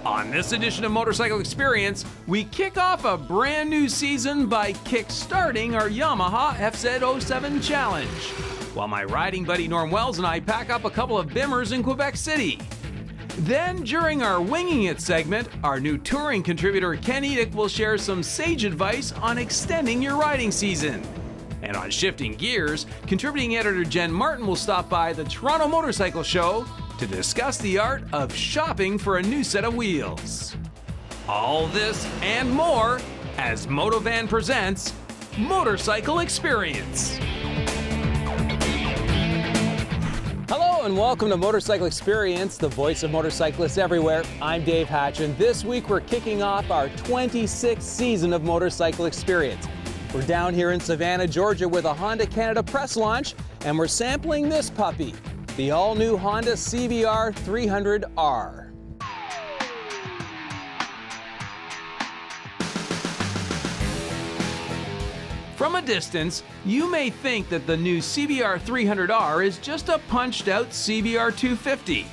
On this edition of Motorcycle Experience, we kick off a brand new season by kick-starting our Yamaha FZ07 challenge, while my riding buddy Norm Wells and I pack up a couple of bimmers in Quebec City. Then, during our Winging It segment, our new touring contributor Ken Edick will share some sage advice on extending your riding season. And on Shifting Gears, contributing editor Jen Martin will stop by the Toronto Motorcycle Show to discuss the art of shopping for a new set of wheels. All this and more as Motovan presents Motorcycle Experience. Hello and welcome to Motorcycle Experience, the voice of motorcyclists everywhere. I'm Dave Hatch, and this week we're kicking off our 26th season of Motorcycle Experience. We're down here in Savannah, Georgia with a Honda Canada press launch, and we're sampling this puppy, the all-new Honda CBR 300R. From a distance, you may think that the new CBR 300R is just a punched-out CBR 250.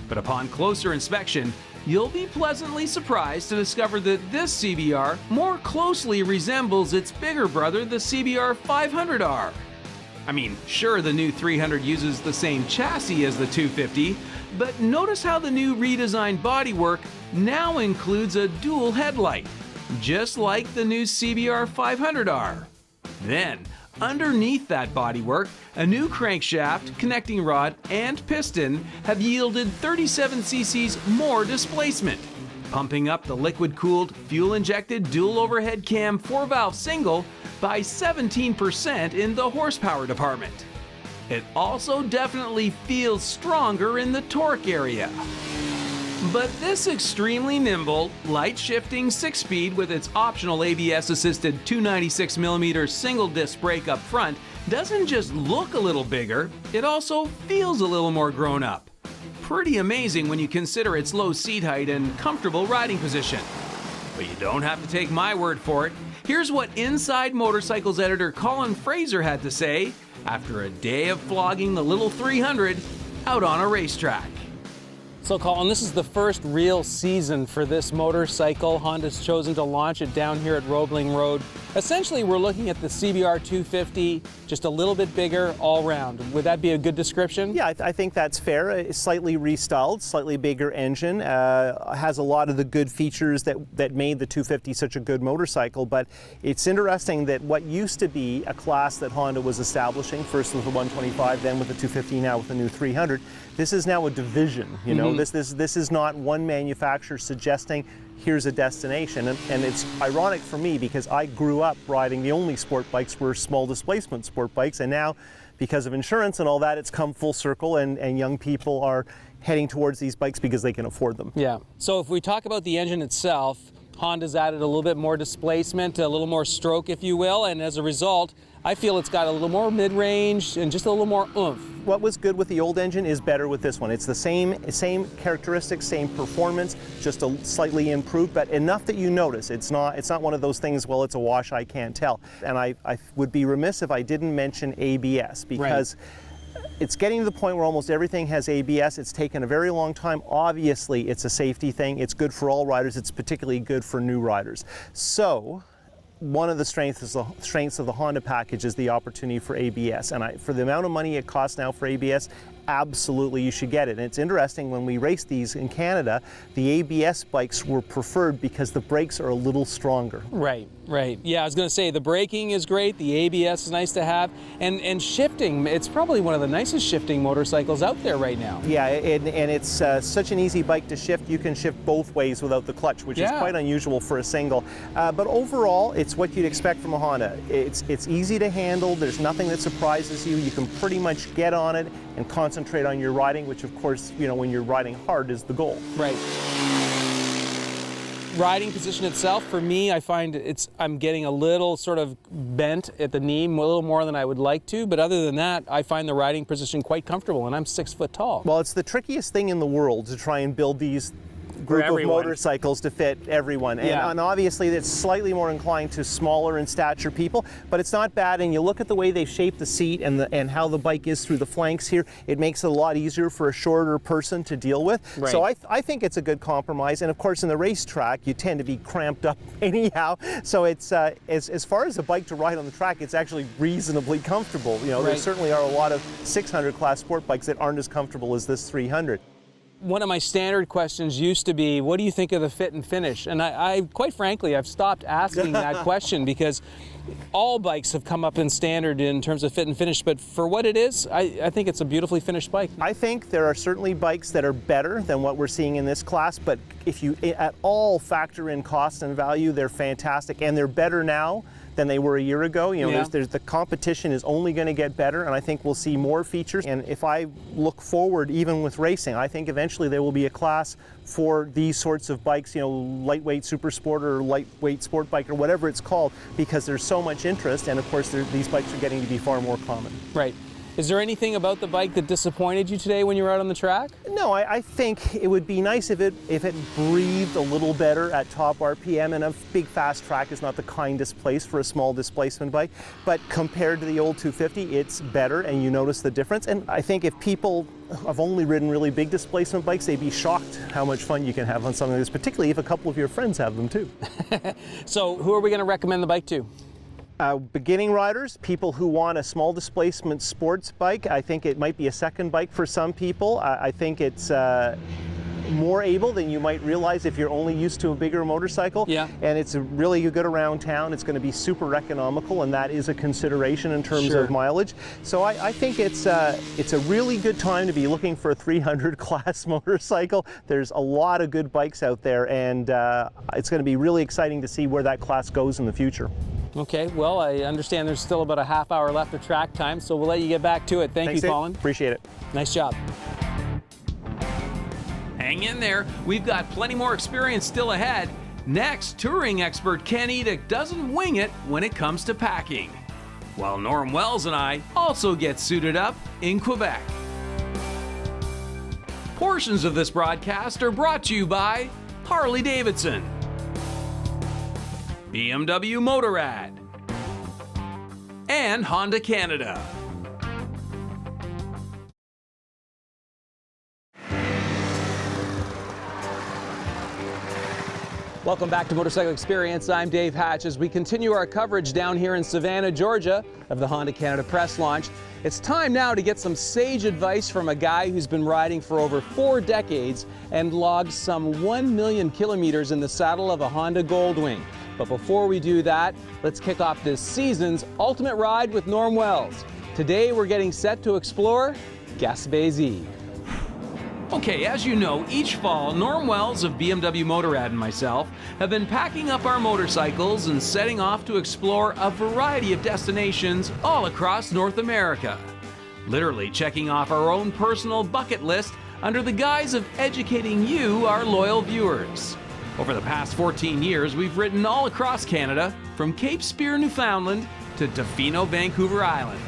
But upon closer inspection, you'll be pleasantly surprised to discover that this CBR more closely resembles its bigger brother, the CBR 500R. I mean, sure, the new 300 uses the same chassis as the 250, but notice how the new redesigned bodywork now includes a dual headlight, just like the new CBR 500R. Then, underneath that bodywork, a new crankshaft, connecting rod, and piston have yielded 37 cc's more displacement, pumping up the liquid-cooled, fuel-injected dual overhead cam 4-valve single by 17% in the horsepower department. It also definitely feels stronger in the torque area. But this extremely nimble, light-shifting 6-speed with its optional ABS-assisted 296mm single-disc brake up front doesn't just look a little bigger, it also feels a little more grown up. Pretty amazing when you consider its low seat height and comfortable riding position. But you don't have to take my word for it. Here's what Inside Motorcycles editor Colin Fraser had to say after a day of flogging the little 300 out on a racetrack. So Colin, this is the first real season for this motorcycle. Honda's chosen to launch it down here at Roebling Road. Essentially, we're looking at the CBR 250, just a little bit bigger all round. Would that be a good description? Yeah, I think that's fair. It's slightly restyled, slightly bigger engine, has a lot of the good features that made the 250 such a good motorcycle, but it's interesting that what used to be a class that Honda was establishing, first with the 125, then with the 250, now with the new 300, this is now a division, you know? This is not one manufacturer suggesting here's a destination, and it's ironic for me because I grew up riding the only sport bikes were small displacement sport bikes, and now because of insurance and all that, it's come full circle, and young people are heading towards these bikes because they can afford them. Yeah, so if we talk about the engine itself, Honda's added a little bit more displacement, a little more stroke if you will, and as a result, I feel it's got a little more mid-range and just a little more oomph. What was good with the old engine is better with this one. It's the same characteristics, same performance, just a slightly improved, but enough that you notice. It's not one of those things, well, it's a wash, I can't tell. And I would be remiss if I didn't mention ABS, because it's getting to the point where almost everything has ABS. It's taken a very long time. Obviously, it's a safety thing. It's good for all riders. It's particularly good for new riders. So, one of the strengths of the Honda package is the opportunity for ABS, and for the amount of money it costs now for ABS, absolutely you should get it. And it's interesting, when we raced these in Canada, the ABS bikes were preferred because the brakes are a little stronger. Right. Yeah, I was going to say the braking is great, the ABS is nice to have, and shifting, it's probably one of the nicest shifting motorcycles out there right now. Yeah, and it's such an easy bike to shift. You can shift both ways without the clutch, which is quite unusual for a single. But overall, it's what you'd expect from a Honda. It's easy to handle, there's nothing that surprises you. You can pretty much get on it and concentrate on your riding, which of course, you know, when you're riding hard is the goal. Right. Riding position itself, for me, I find I'm getting a little sort of bent at the knee, a little more than I would like to, but other than that, I find the riding position quite comfortable, and I'm 6 foot tall. Well, it's the trickiest thing in the world to try and build these group of everyone. motorcycles to fit everyone. Yeah. And obviously it's slightly more inclined to smaller in stature people, but it's not bad. And you look at the way they've shaped the seat and how the bike is through the flanks here, it makes it a lot easier for a shorter person to deal with. Right. So I think it's a good compromise. And of course in the racetrack, you tend to be cramped up anyhow. So it's as far as a bike to ride on the track, it's actually reasonably comfortable. You know, there Right. certainly are a lot of 600 class sport bikes that aren't as comfortable as this 300. One of my standard questions used to be, what do you think of the fit and finish? And I quite frankly, I've stopped asking that question because all bikes have come up in standard in terms of fit and finish, but for what it is, I think it's a beautifully finished bike. I think there are certainly bikes that are better than what we're seeing in this class, but if you at all factor in cost and value, they're fantastic, and they're better now than they were a year ago. You know, Yeah. there's the competition is only going to get better, and I think we'll see more features. And if I look forward, even with racing, I think eventually there will be a class for these sorts of bikes, you know, lightweight super sport or lightweight sport bike or whatever it's called, because there's so much interest, and of course these bikes are getting to be far more common. Right. Is there anything about the bike that disappointed you today when you were out on the track? No, I think it would be nice if it breathed a little better at top RPM, and a big fast track is not the kindest place for a small displacement bike, but compared to the old 250, it's better, and you notice the difference. And I think if people have only ridden really big displacement bikes, they'd be shocked how much fun you can have on something like this, particularly if a couple of your friends have them too. So who are we going to recommend the bike to? Beginning riders, people who want a small displacement sports bike, I think it might be a second bike for some people. I think it's more able than you might realize if you're only used to a bigger motorcycle. Yeah. And it's really good around town. It's going to be super economical, and that is a consideration in terms Sure. of mileage. So I think it's a really good time to be looking for a 300 class motorcycle. There's a lot of good bikes out there, and it's going to be really exciting to see where that class goes in the future. Okay, well, I understand there's still about a half hour left of track time, so we'll let you get back to it. Thanks, Thanks, you, Dave. Colin. Appreciate it. Nice job. Hang in there, we've got plenty more experience still ahead. Next, touring expert Ken Edick doesn't wing it when it comes to packing, while Norm Wells and I also get suited up in Quebec. Portions of this broadcast are brought to you by Harley-Davidson, BMW Motorrad, and Honda Canada. Welcome back to Motorcycle Experience. I'm Dave Hatch. As we continue our coverage down here in Savannah, Georgia of the Honda Canada press launch, it's time now to get some sage advice from a guy who's been riding for over 4 decades and logged some 1 million kilometers in the saddle of a Honda Goldwing. But before we do that, let's kick off this season's ultimate ride with Norm Wells. Today we're getting set to explore Gaspé Z. Okay, as you know, each fall, Norm Wells of BMW Motorrad and myself have been packing up our motorcycles and setting off to explore a variety of destinations all across North America. Literally checking off our own personal bucket list under the guise of educating you, our loyal viewers. Over the past 14 years, we've ridden all across Canada, from Cape Spear, Newfoundland, to Tofino, Vancouver Island.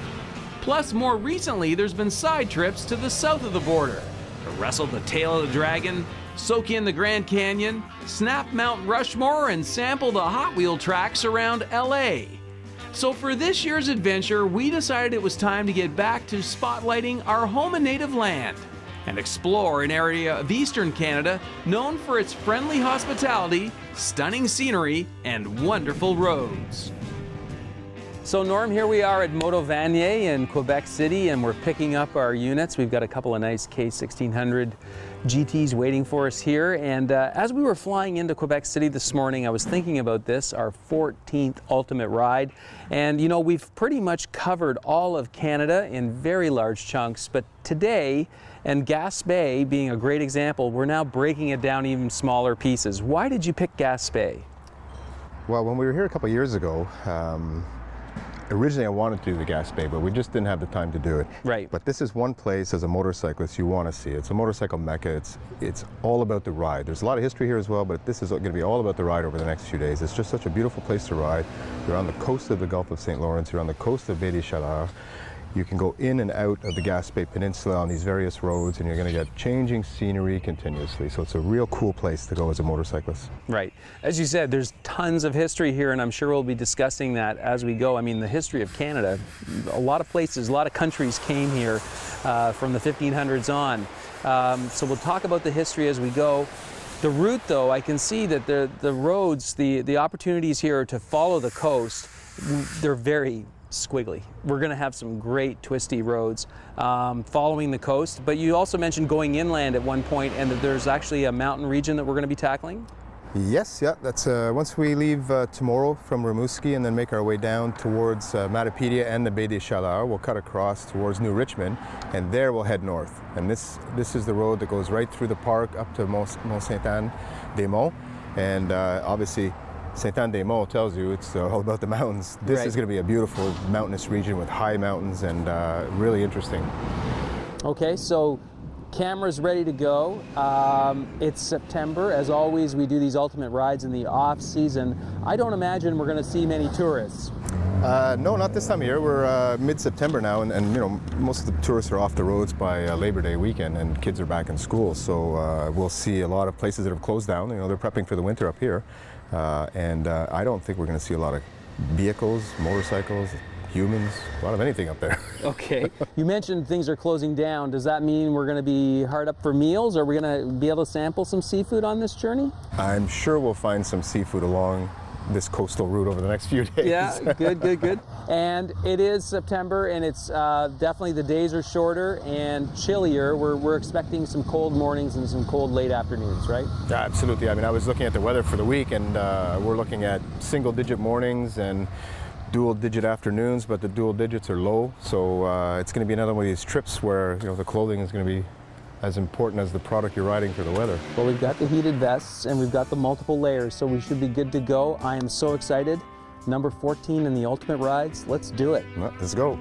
Plus, more recently, there's been side trips to the south of the border, to wrestle the tail of the dragon, soak in the Grand Canyon, snap Mount Rushmore, and sample the Hot Wheel tracks around LA. So for this year's adventure, we decided it was time to get back to spotlighting our home and native land and explore an area of eastern Canada known for its friendly hospitality, stunning scenery, and wonderful roads. So Norm, here we are at Moto Vanier in Quebec City, and we're picking up our units. We've got a couple of nice K1600 GTs waiting for us here. And as we were flying into Quebec City this morning, I was thinking about this, our 14th ultimate ride. And you know, we've pretty much covered all of Canada in very large chunks, but today, and Gaspé being a great example, we're now breaking it down even smaller pieces. Why did you pick Gaspé? Well, when we were here a couple of years ago, originally I wanted to do the Gaspé, but we just didn't have the time to do it. Right. But this is one place as a motorcyclist you want to see. It's a motorcycle mecca. It's all about the ride. There's a lot of history here as well, but this is going to be all about the ride over the next few days. It's just such a beautiful place to ride. You're on the coast of the Gulf of St. Lawrence. You're on the coast of Baie des Chaleurs. You can go in and out of the Gaspé Peninsula on these various roads, and you're going to get changing scenery continuously. So it's a real cool place to go as a motorcyclist. Right. As you said, there's tons of history here, and I'm sure we'll be discussing that as we go. I mean, the history of Canada, a lot of places, a lot of countries came here from the 1500s on. So we'll talk about the history as we go. The route, though, I can see that the roads, the opportunities here to follow the coast, they're very squiggly. We're going to have some great twisty roads following the coast, but you also mentioned going inland at one point, and that there's actually a mountain region that we're going to be tackling? Yes, yeah, that's once we leave tomorrow from Rimouski and then make our way down towards Matapedia and the Baie des Chaleurs, we'll cut across towards New Richmond, and there we'll head north. And this is the road that goes right through the park up to Mont-Saint-Anne-des-Monts, and obviously Saint-Anne-des-Monts tells you it's all about the mountains. This is going to be a beautiful mountainous region with high mountains and really interesting. Okay, so camera's ready to go. It's September. As always, we do these ultimate rides in the off season. I don't imagine we're going to see many tourists. No, not this time of year. We're mid-September now, and you know, most of the tourists are off the roads by Labor Day weekend, and kids are back in school. So we'll see a lot of places that have closed down. You know, they're prepping for the winter up here. And I don't think we're going to see a lot of vehicles, motorcycles, humans, a lot of anything up there. Okay. You mentioned things are closing down. Does that mean we're going to be hard up for meals? Are we going to be able to sample some seafood on this journey? I'm sure we'll find some seafood along this coastal route over the next few days. Yeah, good. And it is September, and it's definitely the days are shorter and chillier. We're expecting some cold mornings and some cold late afternoons, right? Yeah, absolutely. I mean, I was looking at the weather for the week, and we're looking at single-digit mornings and dual-digit afternoons, but the dual digits are low. So it's going to be another one of these trips where, you know, the clothing is going to be as important as the product you're riding for the weather. Well, we've got the heated vests and we've got the multiple layers, so we should be good to go. I am so excited. Number 14 in the Ultimate Rides. Let's do it. Well, let's go.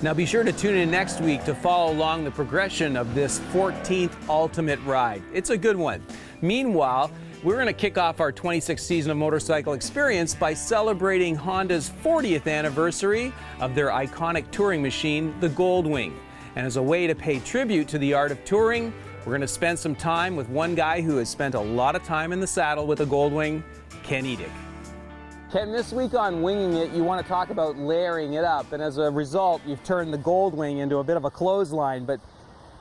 Now be sure to tune in next week to follow along the progression of this 14th Ultimate Ride. It's a good one. Meanwhile, we're going to kick off our 26th season of Motorcycle Experience by celebrating Honda's 40th anniversary of their iconic touring machine, the Goldwing. And as a way to pay tribute to the art of touring, we're going to spend some time with one guy who has spent a lot of time in the saddle with a Goldwing, Ken Edick. Ken, this week on Winging It, you want to talk about layering it up, and as a result, you've turned the Goldwing into a bit of a clothesline. But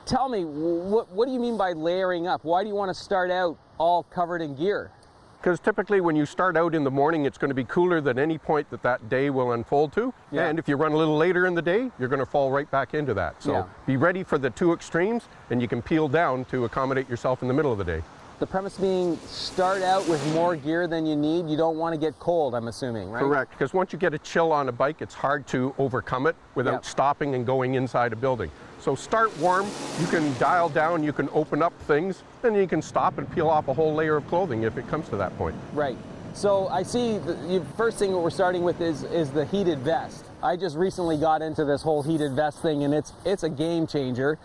tell me, what do you mean by layering up? Why do you want to start out all covered in gear? Because typically when you start out in the morning, it's going to be cooler than any point that day will unfold to. Yeah. And if you run a little later in the day, you're going to fall right back into that. So be ready for the two extremes, and you can peel down to accommodate yourself in the middle of the day. The premise being, start out with more gear than you need. You don't want to get cold, I'm assuming, right? Correct, because once you get a chill on a bike, it's hard to overcome it without stopping and going inside a building. So start warm, you can dial down, you can open up things, then you can stop and peel off a whole layer of clothing if it comes to that point. Right. So I see the first thing that we're starting with is the heated vest. I just recently got into this whole heated vest thing, and it's a game changer.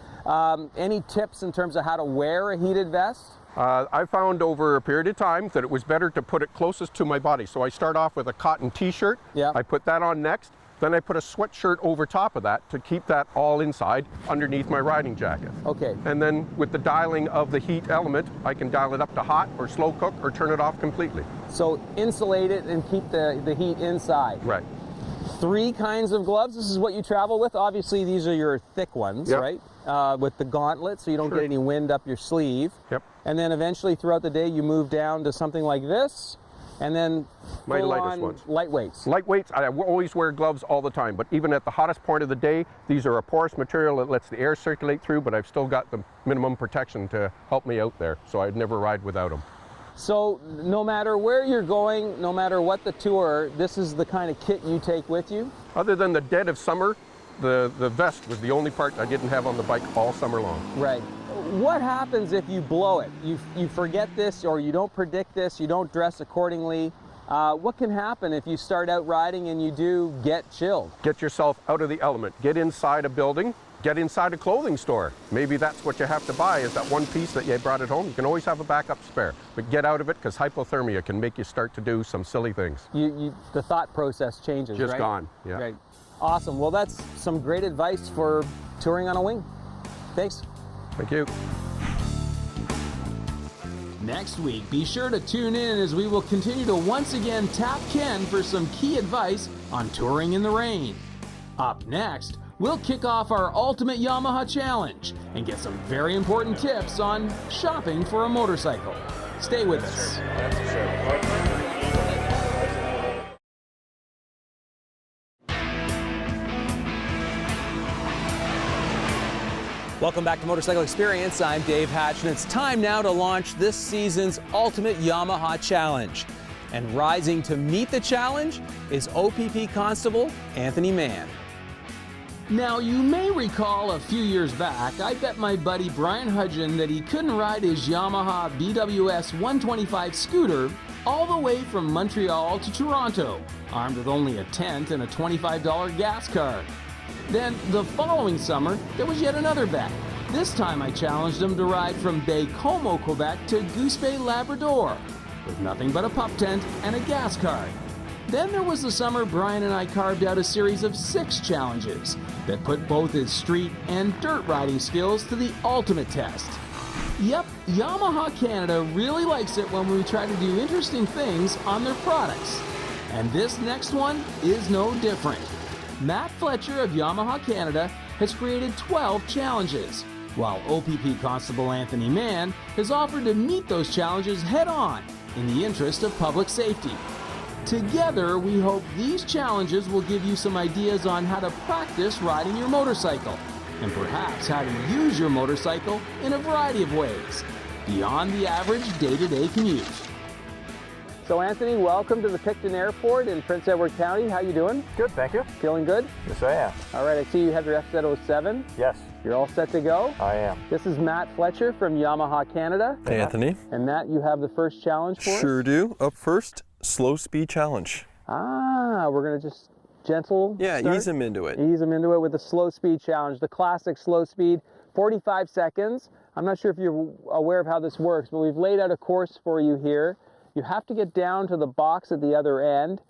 Any tips in terms of how to wear a heated vest? I found over a period of time that it was better to put it closest to my body. So I start off with a cotton t-shirt, I put that on next, then I put a sweatshirt over top of that to keep that all inside underneath my riding jacket. Okay. And then with the dialing of the heat element, I can dial it up to hot or slow cook or turn it off completely. So insulate it and keep the heat inside. Right. 3 kinds of gloves. This is what you travel with. Obviously, these are your thick ones, right? With the gauntlet, so you don't get any wind up your sleeve. Yep. And then eventually throughout the day, you move down to something like this, and then my lightest ones. Lightweights. Lightweights, I always wear gloves all the time, but even at the hottest point of the day, these are a porous material that lets the air circulate through, but I've still got the minimum protection to help me out there, so I'd never ride without them. So no matter where you're going, no matter what the tour, this is the kind of kit you take with you? Other than the dead of summer, the vest was the only part I didn't have on the bike all summer long. Right. What happens if you blow it? You forget this, or you don't predict this, you don't dress accordingly. What can happen if you start out riding and you do get chilled? Get yourself out of the element. Get inside a building. Get inside a clothing store. Maybe that's what you have to buy, is that one piece that you brought at home. You can always have a backup spare, but get out of it, because hypothermia can make you start to do some silly things. The thought process changes, Just right? gone, yeah. Right. Awesome. Well, that's some great advice for touring on a wing. Thanks. Thank you. Next week, be sure to tune in as we will continue to once again tap Ken for some key advice on touring in the rain. Up next, we'll kick off our Ultimate Yamaha Challenge and get some very important tips on shopping for a motorcycle. Stay with us. Welcome back to Motorcycle Experience. I'm Dave Hatch, and it's time now to launch this season's Ultimate Yamaha Challenge. And rising to meet the challenge is OPP Constable Anthony Mann. Now, you may recall a few years back, I bet my buddy Brian Hudgen that he couldn't ride his Yamaha BWS 125 scooter all the way from Montreal to Toronto, armed with only a tent and a $25 gas card. Then, the following summer, there was yet another bet. This time I challenged him to ride from Baie-Comeau, Quebec to Gaspé, Labrador, with nothing but a pup tent and a gas card. Then there was the summer Brian and I carved out a series of 6 challenges that put both his street and dirt riding skills to the ultimate test. Yep, Yamaha Canada really likes it when we try to do interesting things on their products. And this next one is no different. Matt Fletcher of Yamaha Canada has created 12 challenges, while OPP Constable Anthony Mann has offered to meet those challenges head-on in the interest of public safety. Together, we hope these challenges will give you some ideas on how to practice riding your motorcycle, and perhaps how to use your motorcycle in a variety of ways, beyond the average day-to-day commute. So Anthony, welcome to the Picton Airport in Prince Edward County. How you doing? Good, thank you. Feeling good? Yes, I am. All right, I see you have your FZ07. Yes, You're all set to go? I am. This is Matt Fletcher from Yamaha Canada. Hey, Anthony. And Matt, you have the first challenge for us? Sure do. Up first, slow speed challenge. We're going to just gentle Yeah, start. ease him into it. Ease them into it with the slow speed challenge, the classic slow speed, 45 seconds. I'm not sure if you're aware of how this works, but we've laid out a course for you here. You have to get down to the box at the other end.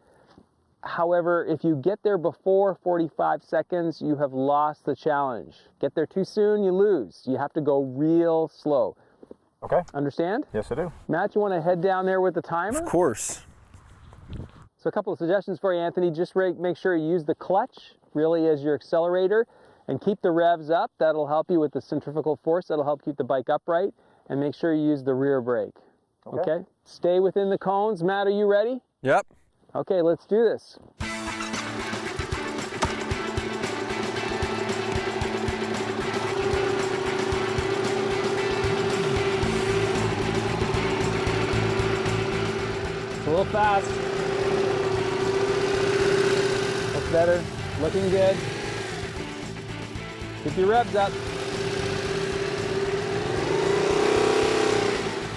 However, if you get there before 45 seconds, you have lost the challenge. Get there too soon, you lose. You have to go real slow. Okay. Understand? Yes, I do. Matt, you want to head down there with the timer? Of course. So a couple of suggestions for you, Anthony. Just make sure you use the clutch really as your accelerator and keep the revs up. That'll help you with the centrifugal force. That'll help keep the bike upright. And make sure you use the rear brake. Okay? Stay within the cones. Matt, are you ready? Yep. Okay, let's do this. It's a little fast. That's better. Looking good. Keep your revs up.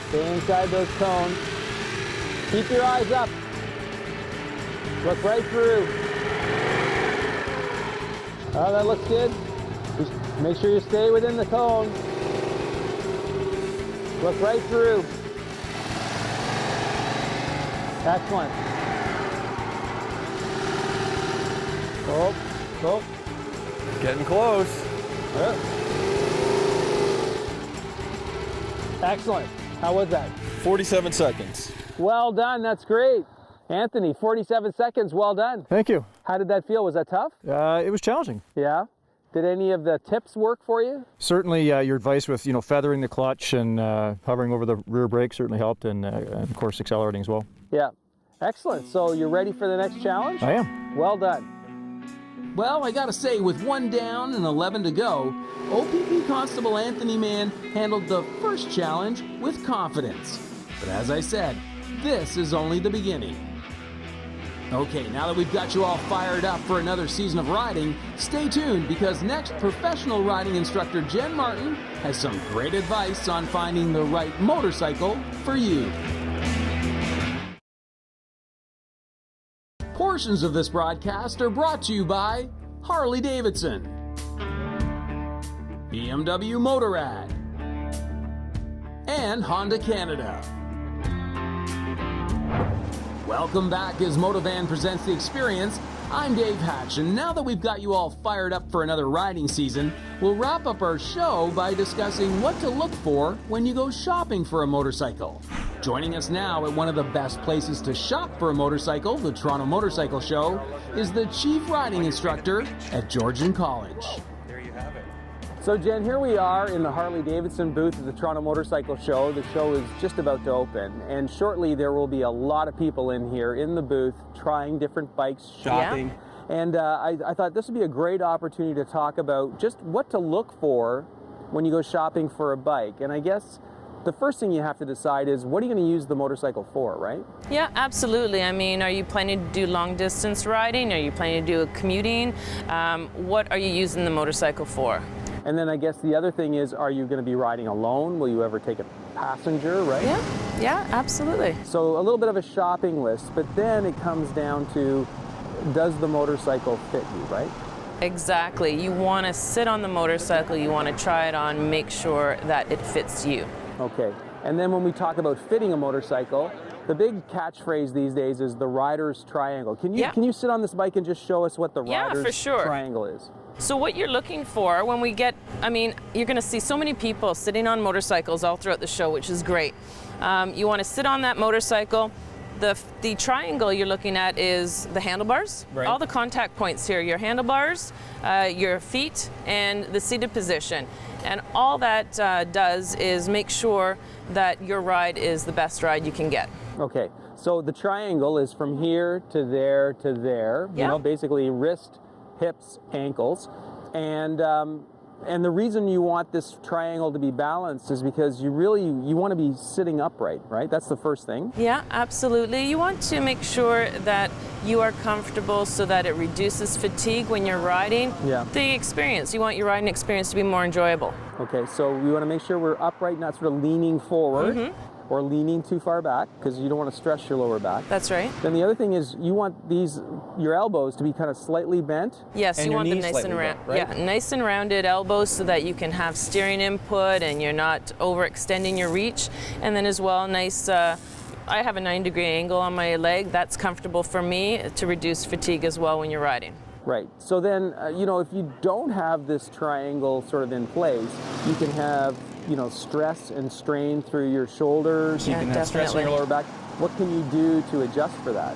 Stay inside those cones. Keep your eyes up. Look right through. Oh, that looks good. Just make sure you stay within the cone. Look right through. Excellent. Oh, oh. Getting close. Excellent. How was that? 47 seconds. Well done. That's great. Anthony, 47 seconds. Well done. Thank you. How did that feel? Was that tough? It was challenging. Yeah. Did any of the tips work for you? Certainly, your advice with feathering the clutch and hovering over the rear brake certainly helped, and of course accelerating as well. Yeah. Excellent. So you're ready for the next challenge? I am. Well done. Well, I gotta say, with 1 down and 11 to go, OPP Constable Anthony Mann handled the first challenge with confidence. But as I said, this is only the beginning. Okay, now that we've got you all fired up for another season of riding, stay tuned because next professional riding instructor Jen Martin has some great advice on finding the right motorcycle for you. Portions of this broadcast are brought to you by Harley-Davidson, BMW Motorrad, and Honda Canada. Welcome back as Motovan presents The Experience. I'm Dave Hatch, and now that we've got you all fired up for another riding season, we'll wrap up our show by discussing what to look for when you go shopping for a motorcycle. Joining us now at one of the best places to shop for a motorcycle, the Toronto Motorcycle Show, is the Chief Riding Instructor at Georgian College. So Jen, here we are in the Harley-Davidson booth at the Toronto Motorcycle Show. The show is just about to open, and shortly there will be a lot of people in here in the booth trying different bikes, shopping. Yeah. And I thought this would be a great opportunity to talk about just what to look for when you go shopping for a bike. And I guess the first thing you have to decide is, what are you going to use the motorcycle for, right? Yeah, absolutely. I mean, are you planning to do long distance riding? Are you planning to do a commuting? What are you using the motorcycle for? And then I guess the other thing is, are you going to be riding alone? Will you ever take a passenger, right? Yeah, absolutely. So a little bit of a shopping list, but then it comes down to, does the motorcycle fit you, right? Exactly. You want to sit on the motorcycle, you want to try it on, make sure that it fits you. Okay. And then when we talk about fitting a motorcycle, the big catchphrase these days is the rider's triangle. Can you sit on this bike and just show us what the rider's triangle is? So what you're looking for when we get, I mean, you're going to see so many people sitting on motorcycles all throughout the show, which is great. You want to sit on that motorcycle. The triangle you're looking at is the handlebars. Right. All the contact points here, your handlebars, your feet, and the seated position. And all that does is make sure that your ride is the best ride you can get. Okay, so the triangle is from here to there to there, you know, basically wrist, hips, ankles, and the reason you want this triangle to be balanced is because you want to be sitting upright, right? That's the first thing. Yeah, absolutely. You want to make sure that you are comfortable so that it reduces fatigue when you're riding. Yeah. The experience, you want your riding experience to be more enjoyable. Okay, so we want to make sure we're upright, not sort of leaning forward. Or leaning too far back, because you don't want to stress your lower back. That's right. Then the other thing is, you want your elbows to be kind of slightly bent. Yes, and you want them nice and round. Right? Yeah, nice and rounded elbows so that you can have steering input and you're not overextending your reach. And then as well, nice. I have a 9-degree angle on my leg. That's comfortable for me to reduce fatigue as well when you're riding. Right. So then, if you don't have this triangle sort of in place, you can have, stress and strain through your shoulders. Yeah, you can have stress in your lower back. What can you do to adjust for that?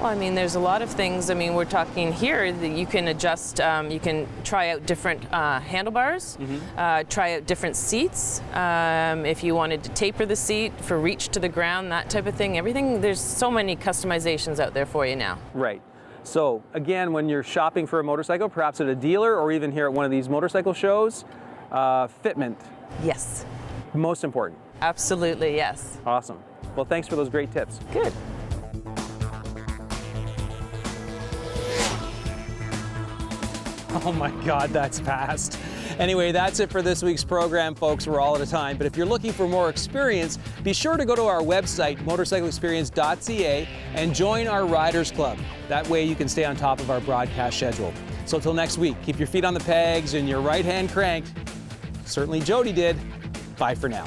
Well, I mean, there's a lot of things. I mean, we're talking here that you can adjust, you can try out different handlebars, try out different seats. If you wanted to taper the seat for reach to the ground, that type of thing. Everything, there's so many customizations out there for you now. Right. So again, when you're shopping for a motorcycle, perhaps at a dealer or even here at one of these motorcycle shows, fitment. Yes. Most important. Absolutely, yes. Awesome. Well, thanks for those great tips. Good. Oh my God, that's fast. Anyway, that's it for this week's program, folks. We're all out of time. But if you're looking for more experience, be sure to go to our website, motorcycleexperience.ca, and join our Riders Club. That way you can stay on top of our broadcast schedule. So till next week, keep your feet on the pegs and your right hand cranked. Certainly Jody did. Bye for now.